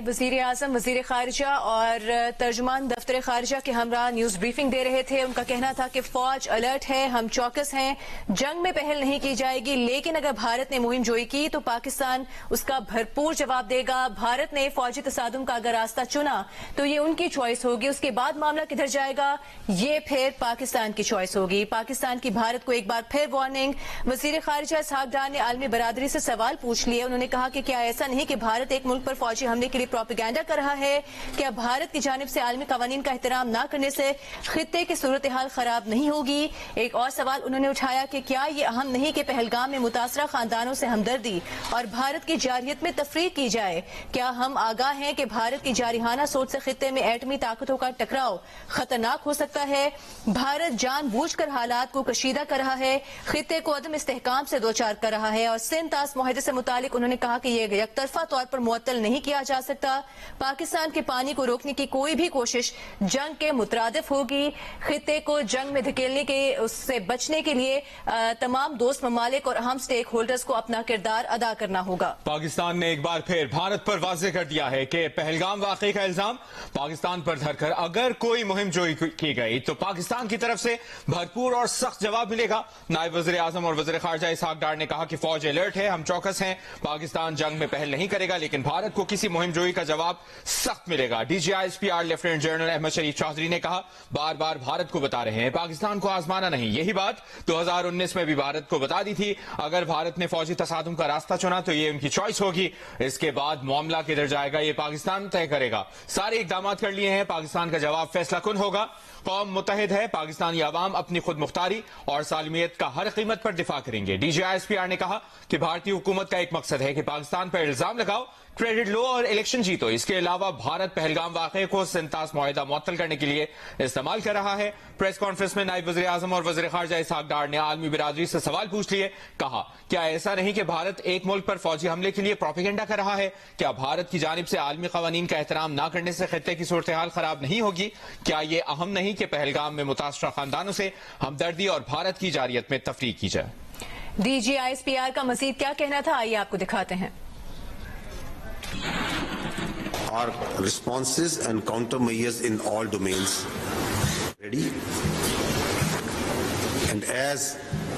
नायब वजीर आजम, वजीर खारिजा और तर्जुमान दफ्तर खारिजा के हमरा न्यूज ब्रीफिंग दे रहे थे। उनका कहना था कि फौज अलर्ट है, हम चौकस हैं, जंग में पहल नहीं की जाएगी, लेकिन अगर भारत ने मुहिम जोई की तो पाकिस्तान उसका भरपूर जवाब देगा। भारत ने फौजी तसादुम का अगर रास्ता चुना तो ये उनकी चॉइस होगी, उसके बाद मामला किधर जाएगा ये फिर पाकिस्तान की चॉइस होगी। पाकिस्तान की भारत को एक बार फिर वार्निंग। वजीर खारिजा इसहाक डार ने आलमी बरादरी से सवाल पूछ लिए। उन्होंने कहा कि क्या ऐसा नहीं कि भारत एक मुल्क पर फौजी हमले के लिए प्रोपेगेंडा कर रहा है? क्या भारत की जानिब से आलमी कवानीन का एहतराम न करने से खित्ते की सूरत हाल खराब नहीं होगी? एक और सवाल उन्होंने उठाया कि क्या ये अहम नहीं कि पहलगाम में मुतासरा खानदानों से हमदर्दी और भारत की जारहियत में तफरीक की जाए? क्या हम आगाह हैं कि भारत की जारिहाना सोच से खित्ते में एटमी ताकतों का टकराव खतरनाक हो सकता है? भारत जानबूझकर हालात को कशीदा कर रहा है, खित्ते को अदम इस्तेहकाम से दो चार कर रहा है। और सिंध तास मुआहदे से मुतालिक उन्होंने कहा कि यह यकतरफा तौर पर मुअत्तल नहीं किया जा सकता। पाकिस्तान के पानी को रोकने की कोई भी कोशिश जंग के मुतरादिफ होगी। खित्ते को जंग में धकेलने के उससे बचने के लिए तमाम दोस्त ममालिक और अहम स्टेक होल्डर्स को अपना किरदार अदा करना होगा। पाकिस्तान ने एक बार फिर भारत पर वाज़ेह कर दिया है कि पहलगाम वाकई का इल्जाम पाकिस्तान पर धरकर अगर कोई मुहिम जोई की गई तो पाकिस्तान की तरफ से भरपूर और सख्त जवाब मिलेगा। नायब वज़ीर आज़म और वज़ीर खारिजा इसहाक डार ने कहा कि फौज अलर्ट है, हम चौकस हैं, पाकिस्तान जंग में पहल नहीं करेगा, लेकिन भारत को किसी मुहिम जोई का जवाब सख्त मिलेगा। DGISPR लेफ्टिनेंट जनरल अहमद शरीफ चौधरी ने कहा, बार बार भारत को बता रहे हैं पाकिस्तान को आजमाना नहीं। यही बात 2019 में भी भारत को बता दी थी। अगर भारत ने फौजी तसादुम का रास्ता चुना तो ये उनकी चॉइस होगी, इसके बाद मामला किधर जाएगा ये पाकिस्तान तय करेगा। सारे इकदाम कर लिए हैं, पाकिस्तान का जवाब फैसला कुन होगा। कौम मुत्तहिद है, पाकिस्तानी अवाम अपनी खुद मुख्तारी और सालमियत का हर कीमत पर दिफा करेंगे। DGISPR ने कहा कि भारतीय हुकूमत का एक मकसद है कि पाकिस्तान पर इल्जाम लगाओ, क्रेडिट लो और इलेक्शन जीतो। इसके अलावा भारत पहलगाम वाकये को सिंतास मुआहिदा मुअत्तल करने के लिए इस्तेमाल कर रहा है। प्रेस कॉन्फ्रेंस में नायब वज़ीर आज़म और वज़ीर खारिजा इसहाक डार ने आलमी बिरादरी से सवाल पूछ लिए। कहा, क्या ऐसा नहीं कि भारत एक मुल्क पर फौजी हमले के लिए प्रोपेगेंडा कर रहा है? क्या भारत की जानिब से आलमी कवानीन का एहतराम न करने से खित्ते की सूरत हाल खराब नहीं होगी? क्या ये अहम नहीं कि पहलगाम में मुतासरा खानदानों से हमदर्दी और भारत की जारियत में तफरीक की जाए? DGISPR का मजीद क्या कहना था, आइए आपको दिखाते हैं। Our responses and countermeasures in all domains ready, and as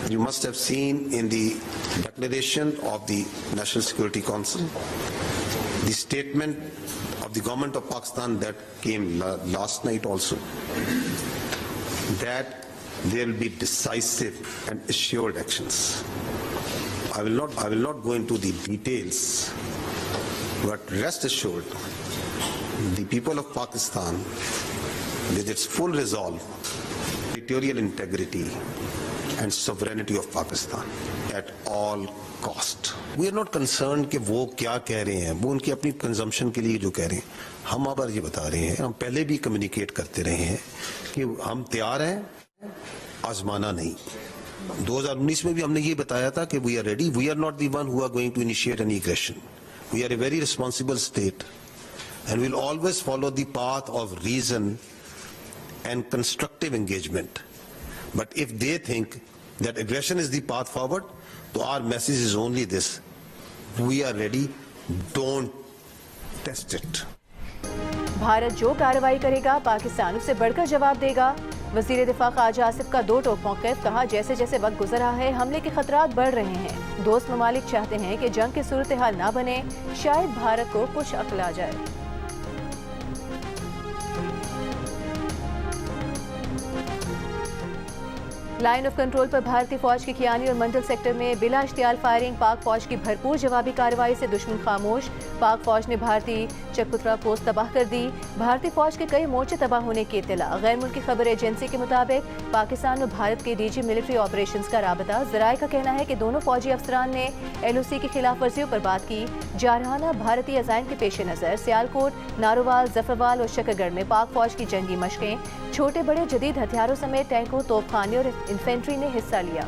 you must have seen in the declaration of the National Security Council, the statement of the government of Pakistan that came last night also, that there will be decisive and assured actions. I will not go into the details, but rest assured, the people of Pakistan, with its full resolve, territorial integrity and sovereignty of Pakistan at all cost. We are not concerned कि वो क्या कह रहे हैं, वो उनकी अपनी consumption के लिए जो कह रहे हैं। हम अब ये बता रहे हैं, हम पहले भी कम्युनिकेट करते रहे हैं कि हम तैयार हैं, आजमाना नहीं। 2019 में भी हमने ये बताया था कि we are ready, we are not the one who are going to initiate any aggression, we are a very responsible state and we'll always follow the path of reason and constructive engagement. But if they think that aggression is the path forward, so our message is only this: we are ready, don't test it. Bharat जो कार्रवाई करेगा पाकिस्तान उससे बढ़कर जवाब देगा। वजीर दिफा ख्वाजा आसिफ का दो टोक मौक़िफ़। कहा, जैसे जैसे वक्त गुजर रहा है हमले के खतरात बढ़ रहे हैं। दोस्त ममालिक चाहते हैं कि जंग की सूरत हाल ना बने, शायद भारत को कुछ अक्ल आ जाए। लाइन ऑफ कंट्रोल पर भारतीय फौज की कियानी और मंडल सेक्टर में बिला इश्तियाल फायरिंग। पाक फौज की भरपूर जवाबी कार्रवाई से दुश्मन खामोश। पाक फौज ने भारतीय चकपुतरा पोस्ट तबाह कर दी। भारतीय फौज के कई मोर्चे तबाह होने की इत्तला। गैर मुल्की खबर एजेंसी के मुताबिक पाकिस्तान और भारत के DG मिलिट्री ऑपरेशंस का राबता। जराये का कहना है कि दोनों फौजी अफसरान ने LOC की खिलाफ वर्जियों पर बात की। जारहाना भारतीय अज़ाइम के पेश नज़र सियालकोट, नारोवाल, जफरवाल और शकरगढ़ में पाक फौज की जंगी मशकें। छोटे बड़े जदीद हथियारों समेत टैंकों, तोपखाने और इन्फेंट्री ने हिस्सा लिया।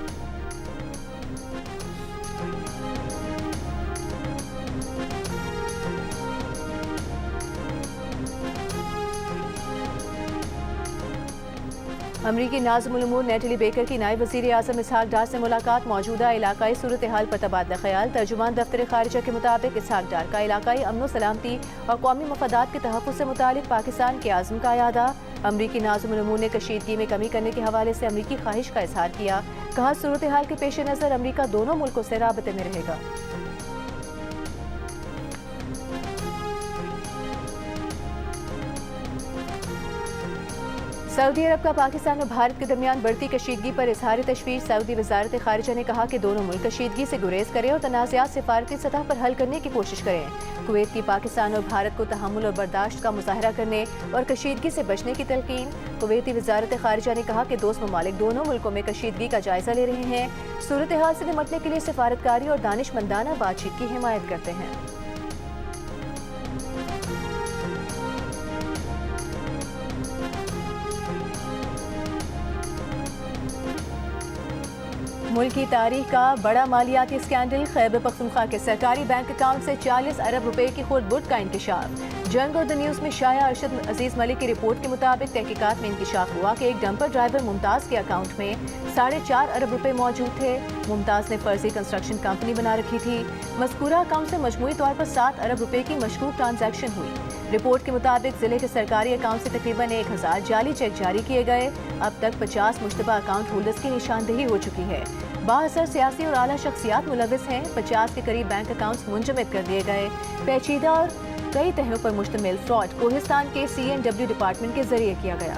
अमरीकी नाज़िमुल उमूर नेटली बेकर की नायब वज़ीर आज़म इसहाक डार से मुलाकात, मौजूदा इलाकाई सूरत हाल पर तबादला ख्याल। तर्जुमान दफ्तर खारिजा के मुताबिक इसहाक डार का इलाकाई अमन सलामती और कौमी मफादात के तहफ़्फ़ुज़ से मुतालिक पाकिस्तान के आज़म का यादा। अमरीकी नाज़िमुल उमूर ने कशीदगी में कमी करने के हवाले से अमरीकी ख्वाहिश का इजहार किया। कहा, सूरत हाल के पेश नज़र अमरीका दोनों मुल्कों से राबते में रहेगा। सऊदी अरब का पाकिस्तान और भारत के दरमियान बढ़ती कशीदगी पर इजहार तशवीश। सऊदी वजारत खारिजा ने कहा कि दोनों मुल्क कशीदगी से गुरेज करें और तनाज़ात सिफारती सतह पर हल करने की कोशिश करें। कुवैत की पाकिस्तान और भारत को तहम्मुल और बर्दाश्त का मुजाहरा करने और कशीदगी से बचने की तलकीन। कुवैती वजारत खारिजा ने कहा कि दोस्त ममालिक दोनों मुल्कों में कशीदगी का जायजा ले रहे हैं, सूरत हाल से निपटने के लिए सिफारतकारी और दानिशमंदाना बातचीत की हिमायत करते हैं। मुल्क की तारीख का बड़ा मालियाती स्कैंडल। खैबर पख्तूनख्वा के सरकारी बैंक अकाउंट से 40 अरब रुपए की खुर्द-बुर्द का इंकशाफ। जंग और द न्यूज़ में शाया अरशद अजीज मलिक की रिपोर्ट के मुताबिक तहकीकात में इंकशाफ हुआ कि एक डंपर ड्राइवर मुमताज़ के अकाउंट में 4.5 अरब रुपए मौजूद थे। मुमताज़ ने फर्जी कंस्ट्रक्शन कंपनी बना रखी थी। मज़कूरा अकाउंट से मजमूई तौर पर 7 अरब रुपए की मशकूक ट्रांजैक्शन हुई। रिपोर्ट के मुताबिक जिले के सरकारी अकाउंट से तकरीबन 1000 जाली चेक जारी किए गए। अब तक 50 मुश्तबा अकाउंट होल्डर्स की निशानदेही हो चुकी है। बाअसर सियासी और आला शख्सियात मुलविस हैं। 50 के करीब बैंक अकाउंट्स मुंजमद कर दिए गए। पेचीदा और कई तहों पर मुश्तमिल फ्रॉड कोहिस्तान के CNW डिपार्टमेंट के जरिए किया गया।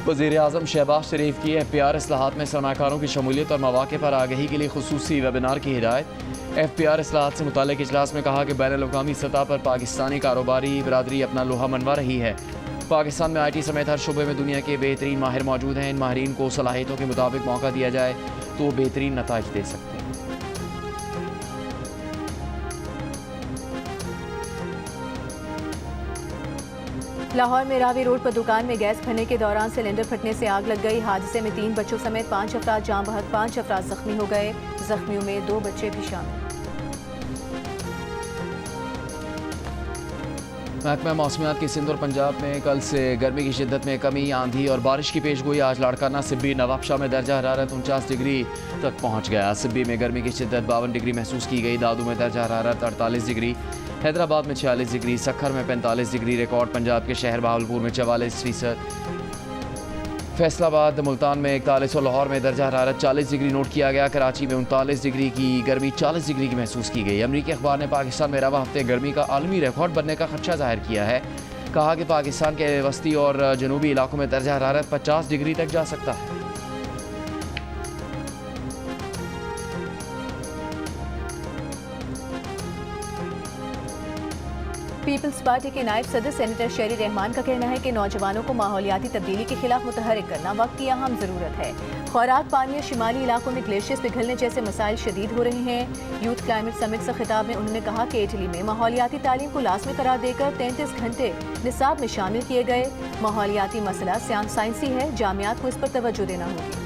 वज़ीर-ए-आज़म शहबाज शरीफ की FPR इस्लाहात में सरमाकारों की शमूलियत और मौक़े पर आगाही के लिए खुसूसी वेबिनार की हिदायत। FPR इस्लाहात से मुताल्लिक़ इजलास में कहा कि बैनुल-अक़वामी सतह पर पाकिस्तानी कारोबारी बरादरी अपना लोहा मनवा रही है। पाकिस्तान में IT समेत हर शोबे में दुनिया के बेहतरीन माहिर मौजूद हैं। इन माहिरीन को सलाहियतों के मुताबिक मौका दिया जाए तो बेहतरीन नताइज दे सकते हैं। लाहौर में रावी रोड पर दुकान में गैस भरने के दौरान सिलेंडर फटने से आग लग गई। हादसे में 3 बच्चों समेत 5 अफराद जान बहक, 5 अफराद जख्मी हो गए। जख्मियों में 2 बच्चे भी शामिल। महकमा मौसमियात की सिंध और पंजाब में कल से गर्मी की शिद्दत में कमी, आंधी और बारिश की पेशगोई। आज लाड़काना, सिब्बी, नवाबशाह में दर्जा हरारत 49 डिग्री तक पहुँच गया। सिब्बी में गर्मी की शिद्दत 52 डिग्री महसूस की गई। दादू में दर्जा हरारत 48 डिग्री, हैदराबाद में 46 डिग्री, सक्खर में 45 डिग्री रिकॉर्ड। पंजाब के शहर बहावलपुर में 44%, फैसलाबाद मुल्तान में 41 और लाहौर में दर्जा हरारत 40 डिग्री नोट किया गया। कराची में 39 डिग्री की गर्मी 40 डिग्री की महसूस की गई। अमरीकी अखबार ने पाकिस्तान में रवा हफ्ते गर्मी का आलमी रिकॉर्ड बनने का खदशा जाहिर किया है। कहा कि पाकिस्तान के वस्ती और जनूबी इलाकों में दर्जा हरारत 50 डिग्री तक जा सकता है। पीपल्स पार्टी के नायब सदर सेनेटर शेरी रहमान का कहना है कि नौजवानों को माहौलियाती तब्दीली के खिलाफ मुतहरिक करना वक्त की अहम ज़रूरत है। खुराक, पानी और शिमाली इलाकों में ग्लेशियर्स पिघलने जैसे मसाइल शदीद हो रहे हैं। यूथ क्लाइमेट समिट से खिताब में उन्होंने कहा कि इटली में माहौलियाती तालीम को लाजमी करार देकर 33 घंटे निसाब में शामिल किए गए। माहौलियाती मसला साइंसी है, जामियात को इस पर तवज्जो देना होगी।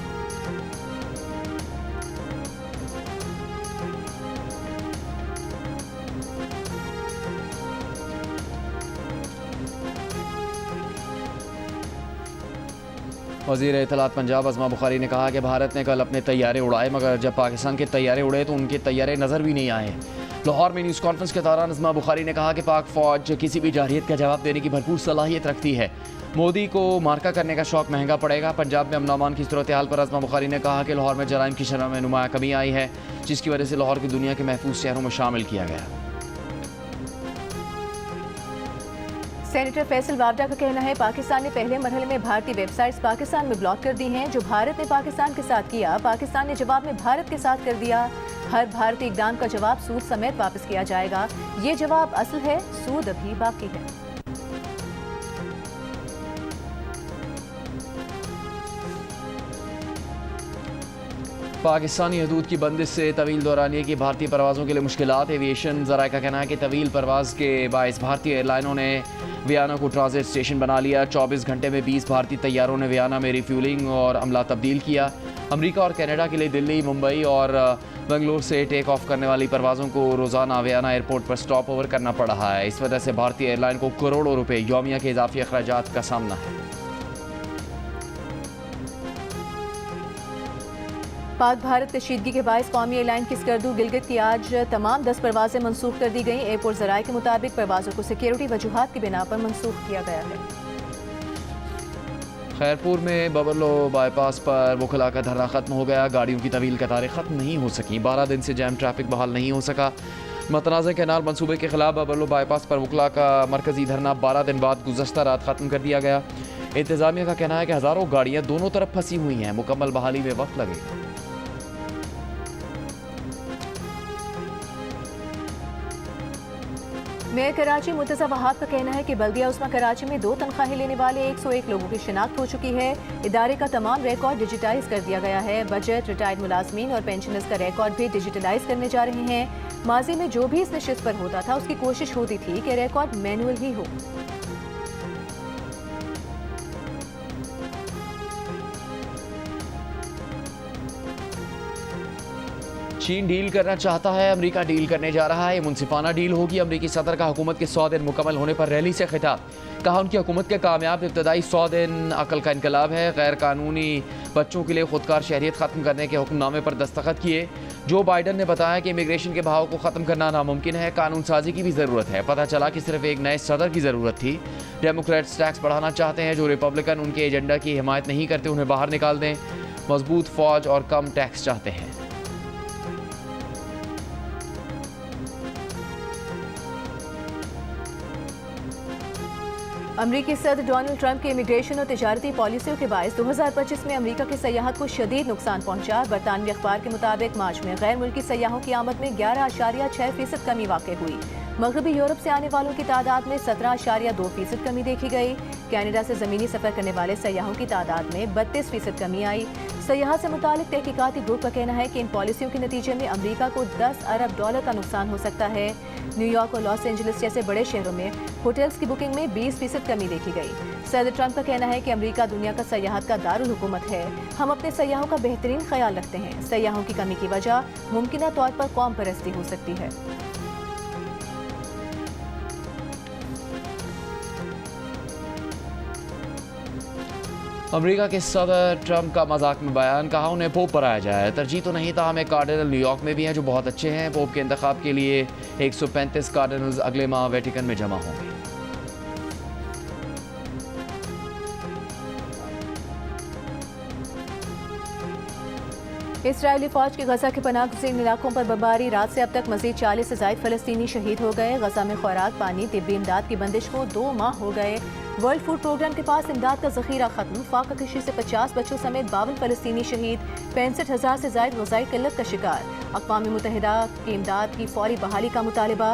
वज़ीर इत्तलात पंजाब अज़मा बुखारी ने कहा कि भारत ने कल अपने तैयारे उड़ाए, मगर जब पाकिस्तान के तैयारे उड़े तो उनके तैयारे नज़र भी नहीं आए। लाहौर में न्यूज़ कॉन्फ्रेंस के दौरान अज़मा बुखारी ने कहा कि पाक फ़ौज किसी भी जारहियत का जवाब देने की भरपूर सलाहियत रखती है। मोदी को मार्का करने का शौक महंगा पड़ेगा। पंजाब में अमन अमान की सूरत हाल पर अज़मा बुखारी ने कहा कि लाहौर में जराइम की शरह में नुमाया कमी आई है, जिसकी वजह से लाहौर की दुनिया के महफूज शहरों में शामिल किया गया। सेनेटर फैसल वावडा का कहना है पाकिस्तान ने पहले मरहले में भारतीय वेबसाइट्स पाकिस्तान में ब्लॉक कर दी हैं। जो भारत ने पाकिस्तान के साथ किया, पाकिस्तान ने जवाब में भारत के साथ कर दिया। हर भारतीय इकदाम का जवाब सूद समेत वापस किया जाएगा। ये जवाब असल है, सूद अभी बाकी है। पाकिस्तानी हदूद की बंदिश से तवील दौरानिए की भारतीय परवाज़ों के लिए मुश्किलात। एविएशन ज़राए का कहना है कि तवील परवाज़ के बायस भारतीय एयरलाइनों ने वियना को ट्रांजिट स्टेशन बना लिया। 24 घंटे में 20 भारतीय तैयारों ने वियना में रिफ्यूलिंग और अमला तब्दील किया। अमरीका और कनाडा के लिए दिल्ली, मुंबई और बेंगलुरु से टेक ऑफ करने वाली परवाज़ों को रोज़ाना वियना एयरपोर्ट पर स्टॉप ओवर करना पड़ रहा है। इस वजह से भारतीय एयरलाइन को करोड़ों रुपए यौमिया के इजाफी अखराजात का सामना है। पाक भारत कशीदगी के बायस कौमी एयरलाइन की स्कर्दू गिलगित की आज तमाम 10 परवाजें मनसूख कर दी गई। एयरपोर्ट ज़राए के मुताबिक परवाज़ों को सिक्योरिटी वजूहात की बिना पर मनसूख किया गया है। खैरपुर में बबरलो बाईपास पर वकला का धरना खत्म हो गया। गाड़ियों की तवील कतारें खत्म नहीं हो सकी। 12 दिन से जैम ट्रैफिक बहाल नहीं हो सका। मतनाज़ कैनाल मंसूबे के खिलाफ बबरलो बाईपास पर वकला का मरकजी धरना 12 दिन बाद गुज़श्ता रात ख़त्म कर दिया गया। इंतज़ामिया का कहना है कि हज़ारों गाड़ियाँ दोनों तरफ फंसी हुई हैं। मुकम्मल बहाली में वक्त लगेगा। मेयर कराची मुर्तज़ा वहाब का कहना है कि बल्दिया उस्मा कराची में 2 तनख्वाहें लेने वाले 101 लोगों की शिनाख्त हो चुकी है। इदारे का तमाम रिकॉर्ड डिजिटाइज कर दिया गया है। बजट, रिटायर्ड मुलाजमीन और पेंशनर्स का रिकॉर्ड भी डिजिटलाइज करने जा रहे हैं। माजी में जो भी इस नशिस्त पर होता था उसकी कोशिश होती थी कि रिकॉर्ड मैनुअल ही हो। चीन डील करना चाहता है, अमेरिका डील करने जा रहा है। ये मुनसिफाना डील होगी। अमेरिकी सदर का हुकूमत के 100 दिन मुकम्मल होने पर रैली से खिताब। कहा उनकी हुकूमत के कामयाब इब्तदाई 100 दिन अकल का इनकलाब है। गैर कानूनी बच्चों के लिए खुदकार शहरियत ख़त्म करने के हुक्मनामे पर दस्तखत किए। जो बाइडन ने बताया कि इमिग्रेशन के बहाव को ख़त्म करना नामुमकिन है। कानून साजी की भी ज़रूरत है। पता चला कि सिर्फ एक नए सदर की ज़रूरत थी। डेमोक्रेट्स टैक्स बढ़ाना चाहते हैं। जो रिपब्लिकन उनके एजेंडा की हिमायत नहीं करते उन्हें बाहर निकाल दें। मजबूत फ़ौज और कम टैक्स चाहते हैं। अमरीकी सदर डोनाल्ड ट्रंप के इमिग्रेशन और तिजारती पॉलिसियों के बायस 2025 में अमरीका के सयाहत को शदीद नुकसान पहुंचा। बरतानवी अखबार के मुताबिक मार्च में गैर मुल्की सयाहों की आमद में 11.6% कमी वाक़ई हुई। मगरबी यूरोप से आने वालों की तादाद में 17.2% कमी देखी गई। कनाडा से ज़मीनी सफ़र करने वाले सयाहों की तादाद में 32% कमी आई। सयाहत से मुतालिक तहकीकाती ग्रुप का कहना है कि इन पॉलिसियों के नतीजे में अमरीका को $10 अरब का नुकसान हो सकता है। न्यूयॉर्क और लॉस एंजलिस जैसे बड़े शहरों में होटल्स की बुकिंग में 20% कमी देखी गई। सदर ट्रंप का कहना है कि अमरीका दुनिया का सयाहत का दारुल हुकूमत है। हम अपने सयाहों का बेहतरीन ख्याल रखते हैं। सयाहों की कमी की वजह मुमकिना तौर पर कौम परस्ती हो सकती है। अमेरिका के सदर ट्रंप का मजाक में बयान। कहा उन्हें पोप पर आया जाए। तरजीह तो नहीं था, हमें कार्डिनल न्यूयॉर्क में भी हैं जो बहुत अच्छे हैं। पोप के इंतखाब के लिए 135 कार्डिनल्स अगले माह वेटिकन में जमा होंगे। इसराइली फौज की गजा के पनाहगज़ीन इलाकों पर बमबारी। रात से अब तक मजीद 40 से ज़ायद फ़लस्तीनी शहीद हो गए। गजा में खुराक, पानी, तिब्बी इमदाद की बंदिश को 2 माह हो गए। वर्ल्ड फूड प्रोग्राम के पास इमदाद का ज़ख़ीरा ख़त्म। फाका कशी से 50 बच्चों समेत 52 फ़लस्तीनी शहीद। 65,000 से ज़ायद ग़ज़ाई क़िल्लत का शिकार। अक़वाम मुत्तहिदा की इमदाद की फौरी बहाली का मुतालबा।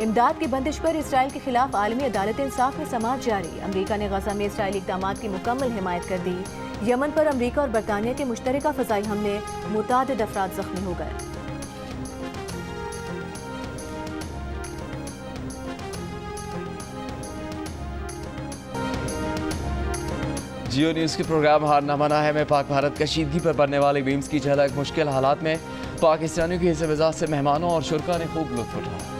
इमदाद की बंदिश पर इसराइल के खिलाफ आलमी अदालत इंसाफ में समाअत जारी। अमरीका ने गजा में इसराइली इक़दामात की मुकम्मल हिमायत कर दी। यमन पर अमरीका और बरतानिया के मुश्तरका फ़ज़ाई हमले, मुतादिद अफराद ज़ख्मी हो गए। जियो न्यूज़ के प्रोग्राम हारना मना है में पाक भारत कशीदगी पर बनने वाली बीम्स की झलक। मुश्किल हालात में पाकिस्तानियों की हिस्से से मेहमानों और शुरा ने खूब लुत्फ़ उठाया।